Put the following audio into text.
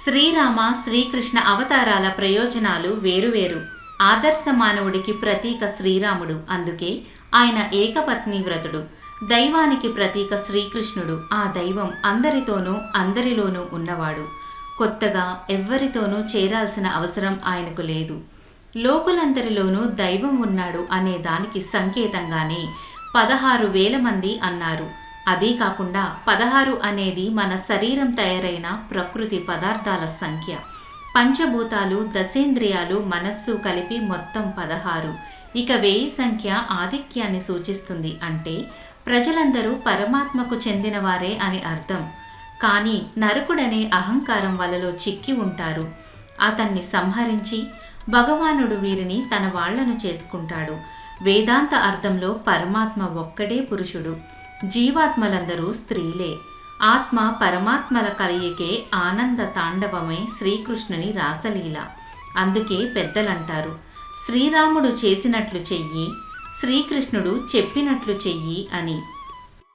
శ్రీరామ శ్రీకృష్ణ అవతారాల ప్రయోజనాలు వేరువేరు. ఆదర్శ మానవుడికి ప్రతీక శ్రీరాముడు, అందుకే ఆయన ఏకపత్ని వ్రతుడు. దైవానికి ప్రతీక శ్రీకృష్ణుడు, ఆ దైవం అందరితోనూ అందరిలోనూ ఉన్నవాడు. కొత్తగా ఎవ్వరితోనూ చేరాల్సిన అవసరం ఆయనకు లేదు. లోకులందరిలోనూ దైవం ఉన్నాడు అనే దానికి సంకేతంగానే 16,000 మంది అన్నారు. అదీ కాకుండా 16 అనేది మన శరీరం తయారైన ప్రకృతి పదార్థాల సంఖ్య. పంచభూతాలు, దశేంద్రియాలు, మనస్సు కలిపి మొత్తం 16. ఇక 1000 సంఖ్య ఆధిక్యాన్ని సూచిస్తుంది. అంటే ప్రజలందరూ పరమాత్మకు చెందినవారే అని అర్థం. కానీ నరకుడనే అహంకారం వలలో చిక్కి ఉంటారు. అతన్ని సంహరించి భగవానుడు వీరిని తన వాళ్లను చేసుకుంటాడు. వేదాంత అర్థంలో పరమాత్మ ఒక్కడే పురుషుడు, జీవాత్మలందరూ స్త్రీలే. ఆత్మ పరమాత్మల కలయికే ఆనంద తాండవమే శ్రీకృష్ణుని రాసలీల. అందుకే పెద్దలంటారు, శ్రీరాముడు చేసినట్లు చెయ్యి, శ్రీకృష్ణుడు చెప్పినట్లు చెయ్యి అని.